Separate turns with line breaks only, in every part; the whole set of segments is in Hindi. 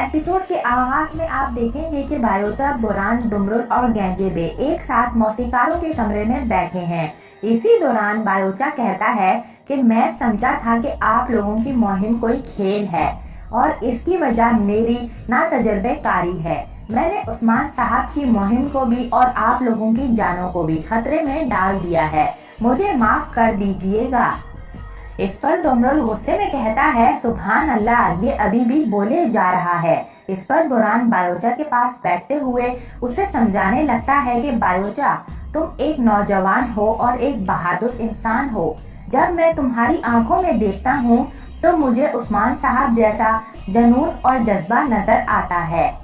एपिसोड के आगाज में आप देखेंगे कि बायोचा, बुरान, दुमरुल और गेंजेबे एक साथ मौसीकारों के कमरे में बैठे हैं। इसी दौरान बायोचा कहता है कि मैं समझा था कि आप लोगों की मुहिम कोई खेल है और इसकी वजह मेरी नातजुर्बेकारी है। मैंने उस्मान साहब की मुहिम को भी और आप लोगों की जानों को भी खतरे में डाल दिया है, मुझे माफ कर दीजिएगा। इस पर दुमरुल गुस्से में कहता है, सुभान अल्लाह, ये अभी भी बोले जा रहा है। इस पर बुरान बायोचा के पास बैठते हुए उसे समझाने लगता है कि बायोचा, तुम एक नौजवान हो और एक बहादुर इंसान हो। जब मैं तुम्हारी आंखों में देखता हूँ तो मुझे उस्मान साहब जैसा जुनून और जज्बा नजर आता है।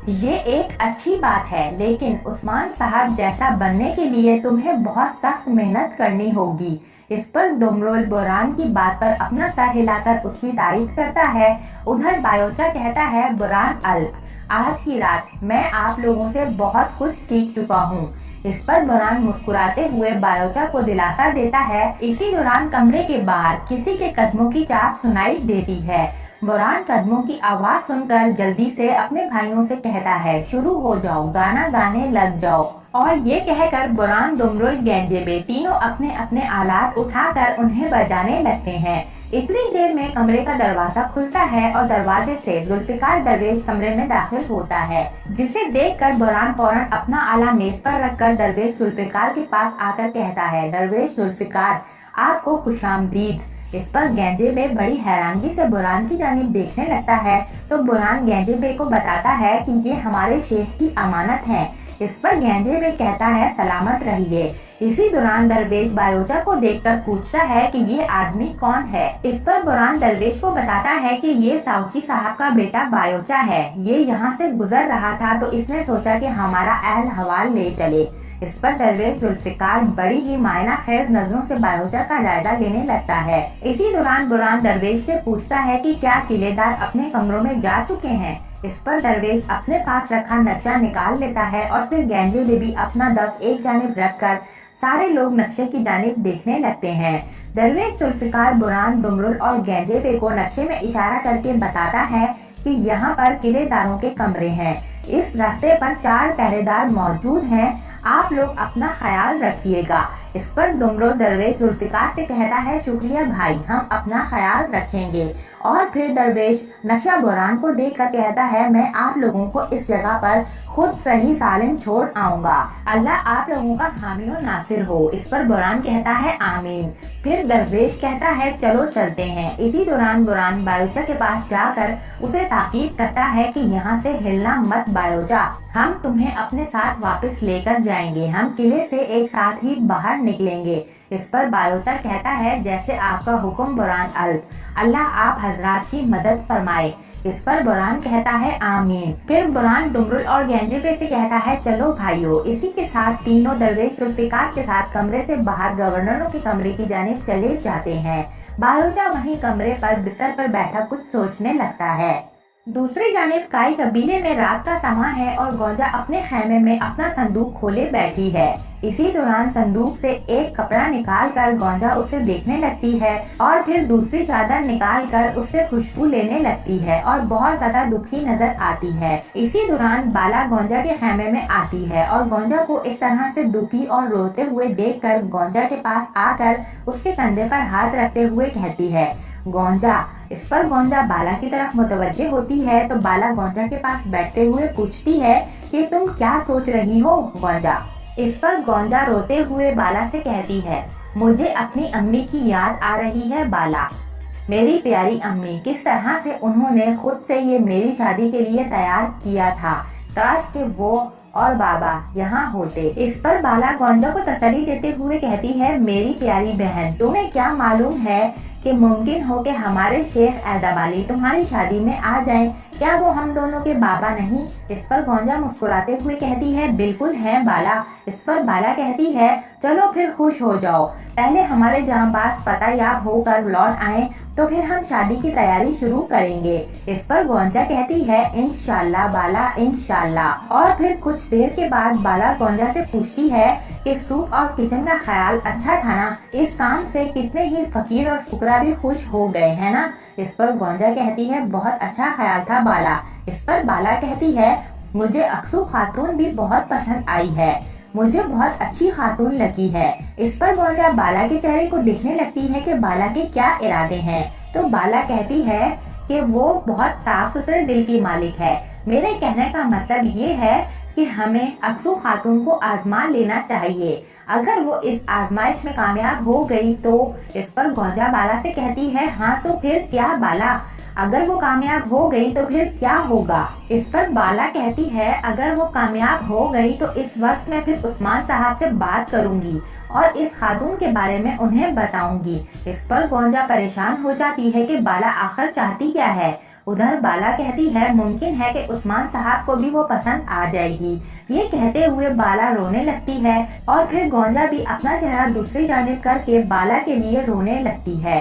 ये एक अच्छी बात है, लेकिन उस्मान साहब जैसा बनने के लिए तुम्हें बहुत सख्त मेहनत करनी होगी। इस पर दुमरुल बुरान की बात पर अपना सर हिलाकर उसकी तारीफ करता है। उधर बायोचा कहता है, बुरान अल्प, आज की रात मैं आप लोगों से बहुत कुछ सीख चुका हूँ। इस पर बुरान मुस्कुराते हुए बायोचा को दिलासा देता है। इसी दौरान कमरे के बाहर किसी के कदमों की चाप सुनाई देती है। बुरान कदमों की आवाज सुनकर जल्दी से अपने भाइयों से कहता है, शुरू हो जाओ, गाना गाने लग जाओ। और ये कहकर बुरान, दुमरुल, गेंजेबे तीनों अपने अपने आलात उठाकर उन्हें बजाने लगते हैं। इतनी देर में कमरे का दरवाजा खुलता है और दरवाजे से जुल्फिकार दरवेश कमरे में दाखिल होता है, जिसे देखकर बुरान फौरन अपना आला मेज पर रखकर दरवेश जुल्फिकार के पास आकर कहता है, दरवेश जुल्फिकार, आपको खुशामदीद। इस पर गेंजेबे बड़ी हैरानगी से बुरान की जानिब देखने लगता है तो बुरान गेंजेबे को बताता है कि ये हमारे शेख की अमानत है। इस पर गेंजेबे कहता है, सलामत रहिए। इसी दौरान दरवेश बायोचा को देखकर पूछता है कि ये आदमी कौन है। इस पर बुरान दरवेश को बताता है कि ये साउची साहब का बेटा बायोचा है। ये यहाँ से गुजर रहा था तो इसने सोचा कि हमारा अहल हवाल ले चले। इस पर दरवेश जुल्फिकार बड़ी ही मायना खेज नजरों से बायोचा का जायजा लेने लगता है। इसी दौरान बुरान दरवेश से पूछता है कि क्या किलेदार अपने कमरों में जा चुके हैं। इस पर दरवेश अपने पास रखा नक्शा निकाल लेता है और फिर गेंजेबे भी अपना दफ एक जानिब रखकर सारे लोग नक्शे की जानिब देखने लगते हैं। दरवेश जुल्फिकार बुरान, दुमरुल और गेंजेबे को नक्शे में इशारा करके बताता है कि यहाँ पर किलेदारों के कमरे हैं। इस रास्ते पर 4 पहरेदार मौजूद हैं, आप लोग अपना ख्याल रखिएगा। इस पर दुमरुल दरवेश जुल्फिकार से कहता है, शुक्रिया भाई, हम अपना ख्याल रखेंगे। और फिर दरवेश नक्शा बुरान को देखकर कहता है, मैं आप लोगों को इस जगह पर खुद सही सालिम छोड़ आऊंगा। अल्लाह आप लोगों का हामी और नासिर हो। इस पर बुरान कहता है, आमीन। फिर दरवेश कहता है, चलो चलते हैं। इसी दौरान बुरान बायोचा के पास जाकर उसे ताकीद करता है कि यहाँ से हिलना मत बायोचा, हम तुम्हें अपने साथ वापस लेकर जाएंगे। हम किले से एक साथ ही बाहर निकलेंगे। इस पर बायोचा कहता है, जैसे आपका हुक्म बुरान अल्प, अल्लाह आप हजरात की मदद फरमाए। इस पर बुरान कहता है, आमीन। फिर बुरान दुमरुल और गेंजेबे से कहता है, चलो भाइयों। इसी के साथ तीनों दरवेश जुल्फिकार के साथ कमरे से बाहर गवर्नरों के कमरे की जानिब चले जाते हैं। बायोचा वहीं कमरे पर बिस्तर पर बैठा कुछ सोचने लगता है। दूसरी जानिब काई कबीले में रात का समय है और गोंजा अपने खेमे में अपना संदूक खोले बैठी है। इसी दौरान संदूक से एक कपड़ा निकालकर गोंजा उसे देखने लगती है और फिर दूसरी चादर निकालकर उससे खुशबू लेने लगती है और बहुत ज्यादा दुखी नजर आती है। इसी दौरान बाला गोंजा के खेमे में आती है और गोंजा को इस तरह से दुखी और रोते हुए देखकर गोंजा के पास आकर उसके कंधे पर हाथ रखते हुए कहती है, गोंजा। इस पर गोंजा बाला की तरफ मुतवज्जे होती है तो बाला गोंजा के पास बैठते हुए पूछती है कि तुम क्या सोच रही हो गोंजा। इस पर गोंजा रोते हुए बाला से कहती है, मुझे अपनी अम्मी की याद आ रही है बाला। मेरी प्यारी अम्मी, किस तरह से उन्होंने खुद से ये मेरी शादी के लिए तैयार किया था। काश के वो और बाबा यहाँ होते। इस पर बाला गोंजा को तसल्ली देते हुए कहती है, मेरी प्यारी बहन, तुम्हें क्या मालूम है कि मुमकिन हो कि हमारे शेख ऐदाबाली तुम्हारी शादी में आ जाएं? क्या वो हम दोनों के बाबा नहीं? इस पर गोंजा मुस्कुराते हुए कहती है, बिल्कुल है बाला। इस पर बाला कहती है, चलो फिर खुश हो जाओ, पहले हमारे जांबाज पता याब होकर लौट आए तो फिर हम शादी की तैयारी शुरू करेंगे। इस पर गोंजा कहती है, इंशाल्लाह बाला, इंशाल्लाह। और फिर कुछ देर के बाद बाला गोंजा से पूछती है कि सूप और किचन का ख्याल अच्छा था ना, इस काम से कितने ही फकीर और फुकरा भी खुश हो गए है ना। इस पर गोंजा कहती है बहुत अच्छा ख्याल था बाला। इस पर बाला कहती है मुझे अक्सू खातून भी बहुत पसंद आई है, मुझे बहुत अच्छी खातून लगी है। इस पर गोंजा बाला के चेहरे को देखने लगती है कि बाला के क्या इरादे हैं। तो बाला कहती है कि वो बहुत साफ सुथरे दिल की मालिक है। मेरे कहने का मतलब ये है कि हमें अक्सू खातून को आजमा लेना चाहिए। अगर वो इस आजमाइश में कामयाब हो गई तो इस पर गोंजा बाला से कहती है हाँ तो फिर क्या बाला, अगर वो कामयाब हो गई तो फिर क्या होगा। इस पर बाला कहती है अगर वो कामयाब हो गई तो इस वक्त मैं फिर उस्मान साहब से बात करूंगी और इस खातून के बारे में उन्हें बताऊंगी। इस पर गोंजा परेशान हो जाती है कि बाला आखिर चाहती क्या है। उधर बाला कहती है मुमकिन है कि उस्मान साहब को भी वो पसंद आ जाएगी। ये कहते हुए बाला रोने लगती है और फिर गोंजा भी अपना चेहरा दूसरी जानिब करके बाला के लिए रोने लगती है।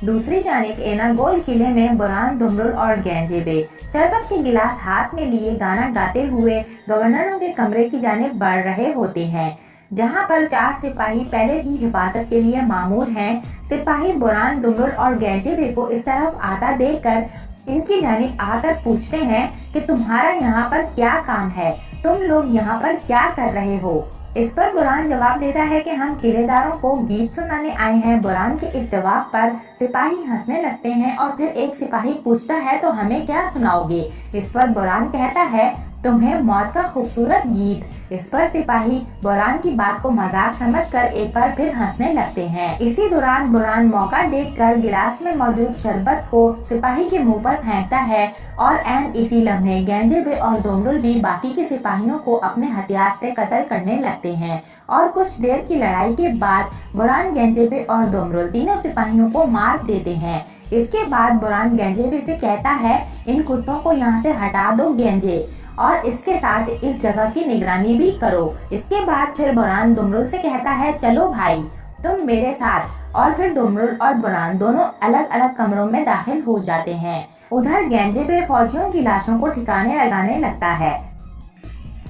दूसरी जानिब एनागोल किले में बुरान, दुमरुल और गेंजेबे शरबत के गिलास हाथ में लिए गाना गाते हुए गवर्नरों के कमरे की जानिब बढ़ रहे होते हैं, जहां पर 4 सिपाही पहले ही हिफाजत के लिए मामूर हैं। सिपाही बुरान, दुमरुल और गेंजेबे को इस तरफ आता देखकर इनकी जानिब आकर पूछते हैं कि तुम्हारा यहाँ पर क्या काम है, तुम लोग यहाँ पर क्या कर रहे हो। इस पर बुरान जवाब देता है कि हम किलेदारों को गीत सुनाने आए हैं। बुरान के इस जवाब पर सिपाही हंसने लगते हैं और फिर एक सिपाही पूछता है तो हमें क्या सुनाओगे। इस पर बुरान कहता है तुम्हें मौत का खूबसूरत गीत। इस पर सिपाही बुरान की बात को मजाक समझकर एक बार फिर हंसने लगते हैं। इसी दौरान बुरान मौका देखकर गिलास में मौजूद शरबत को सिपाही के मुंह पर फेंकता है और एन इसी लम्हे गेंजेबे और दुमरुल भी बाकी के सिपाहियों को अपने हथियार से कत्ल करने लगते हैं और कुछ देर की लड़ाई के बाद बुरान, गेंजेबे और दुमरुल तीनों सिपाहियों को मार देते हैं। इसके बाद बुरान गेंजेबे से कहता है इन कुत्तों को यहाँ से हटा दो गेंजे, और इसके साथ इस जगह की निगरानी भी करो। इसके बाद फिर बुरान दुमरुल से कहता है चलो भाई तुम मेरे साथ, और फिर दुमरुल और बुरान दोनों अलग अलग कमरों में दाखिल हो जाते हैं। उधर गेंजेबे फौजियों की लाशों को ठिकाने लगाने लगता है।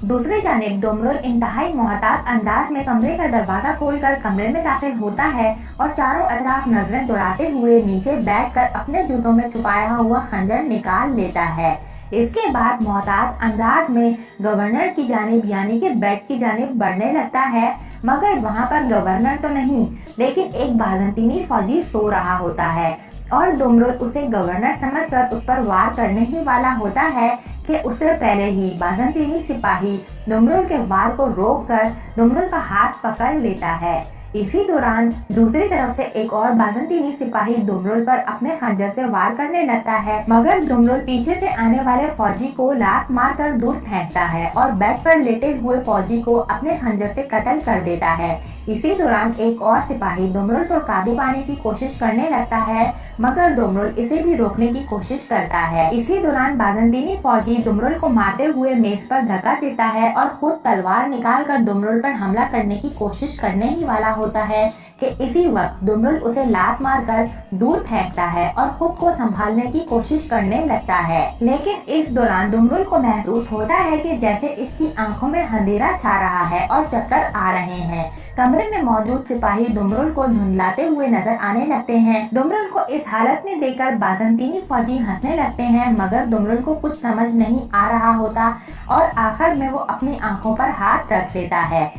दूसरी जानिब दुमरुल इंतहाई मोहतात अंदाज में कमरे का दरवाजा खोलकर कमरे में दाखिल होता है और चारों तरफ नजरें दौड़ाते हुए नीचे बैठकर अपने जूतों में छुपाया हुआ खंजर निकाल लेता है। इसके बाद मोहतात अंदाज में गवर्नर की जानिब यानी कि बेड की जानिब बढ़ने लगता है, मगर वहाँ पर गवर्नर तो नहीं लेकिन एक बाज़ंतीनी फौजी सो रहा होता है और दुमरुल उसे गवर्नर समझकर उस पर वार करने ही वाला होता है कि उससे पहले ही बाज़ंतीनी सिपाही दुमरुल के वार को रोककर दुमरुल का हाथ पकड़ लेता है। इसी दौरान दूसरी तरफ से एक और बाज़ंतीनी सिपाही दुमरुल पर अपने खंजर से वार करने लगता है, मगर दुमरुल पीछे से आने वाले फौजी को लात मारकर दूर फेंकता है और बेड पर लेटे हुए फौजी को अपने खंजर से कत्ल कर देता है। इसी दौरान एक और सिपाही दुमरुल पर काबू पाने की कोशिश करने लगता है, मगर दुमरुल इसे भी रोकने की कोशिश करता है। इसी दौरान बाज़ंतीनी फौजी दुमरुल को मारते हुए मेज पर धक्का देता है और खुद तलवार निकालकर दुमरुल पर हमला करने की कोशिश करने ही वाला होता है कि इसी वक्त दुमरुल उसे लात मारकर दूर फेंकता है और खुद को संभालने की कोशिश करने लगता है। लेकिन इस दौरान दुमरुल को महसूस होता है कि जैसे इसकी आंखों में अंधेरा छा रहा है और चक्कर आ रहे हैं। कमरे में मौजूद सिपाही दुमरुल को धुंधलाते हुए नजर आने लगते हैं। दुमरुल को इस हालत में देखकर बाज़ंतीनी फौजी हंसने लगते हैं, मगर दुमरुल को कुछ समझ नहीं आ रहा होता और आखिर में वो अपनी आंखों पर हाथ रख देता है।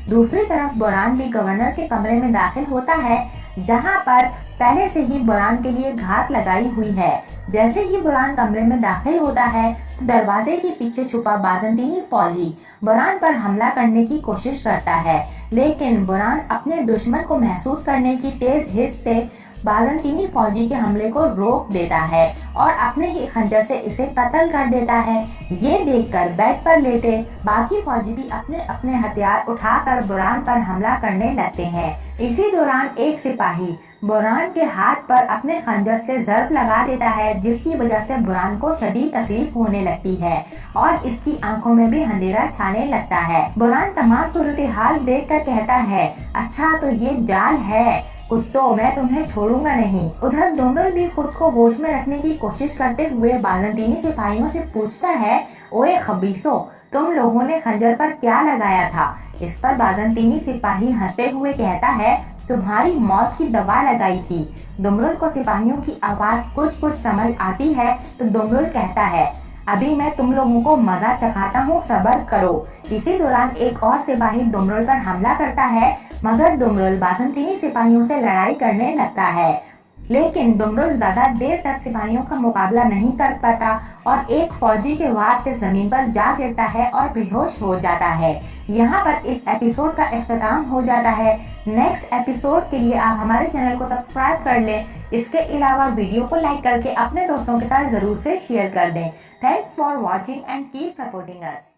दूसरी तरफ बुरान भी गवर्नर के कमरे में दाखिल होता है, जहां पर पहले से ही बुरान के लिए घात लगाई हुई है। जैसे ही बुरान कमरे में दाखिल होता है तो दरवाजे के पीछे छुपा बाज़ंतीनी फौजी बुरान पर हमला करने की कोशिश करता है, लेकिन बुरान अपने दुश्मन को महसूस करने की तेज हिस्स से बाज़ंतीनी फौजी के हमले को रोक देता है और अपने ही खंजर से इसे कत्ल कर देता है। ये देखकर बेड पर लेटे बाकी फौजी भी अपने अपने हथियार उठाकर बुरान पर हमला करने लगते हैं। इसी दौरान एक सिपाही बुरान के हाथ पर अपने खंजर से ज़र्ब लगा देता है, जिसकी वजह से बुरान को शदीद तकलीफ होने लगती है और इसकी आंखों में भी अंधेरा छाने लगता है। बुरान तमाम सूरत हाल देखकर कहता है अच्छा तो ये जाल है कुत्तों, मैं तुम्हें छोड़ूंगा नहीं। उधर दुमरुल भी खुद को होश में रखने की कोशिश करते हुए बाज़ंतीनी सिपाहियों से पूछता है ओए खबीसो, तुम लोगों ने खंजर पर क्या लगाया था? इस पर बाज़ंतीनी सिपाही हंसते हुए कहता है, तुम्हारी मौत की दवा लगाई थी। दुमरुल को सिपाहियों की आवाज कुछ कुछ समझ आती है तो दुमरुल कहता है, अभी मैं तुम लोगों को मजा चखाता हूँ, सब्र करो। इसी दौरान एक और सिपाही दुमरुल पर हमला करता है, मगर दुमरुल बाज़ंतीनी सिपाहियों से लड़ाई करने लगता है। लेकिन दुमरुल ज्यादा देर तक सिपाहियों का मुकाबला नहीं कर पाता और एक फौजी के वार से जमीन पर जा गिरता है और बेहोश हो जाता है। यहाँ पर इस एपिसोड का इख्तिताम हो जाता है। नेक्स्ट एपिसोड के लिए आप हमारे चैनल को सब्सक्राइब कर लें। इसके अलावा वीडियो को लाइक करके अपने दोस्तों के साथ जरूर से शेयर कर दें। Thanks for watching and keep supporting us.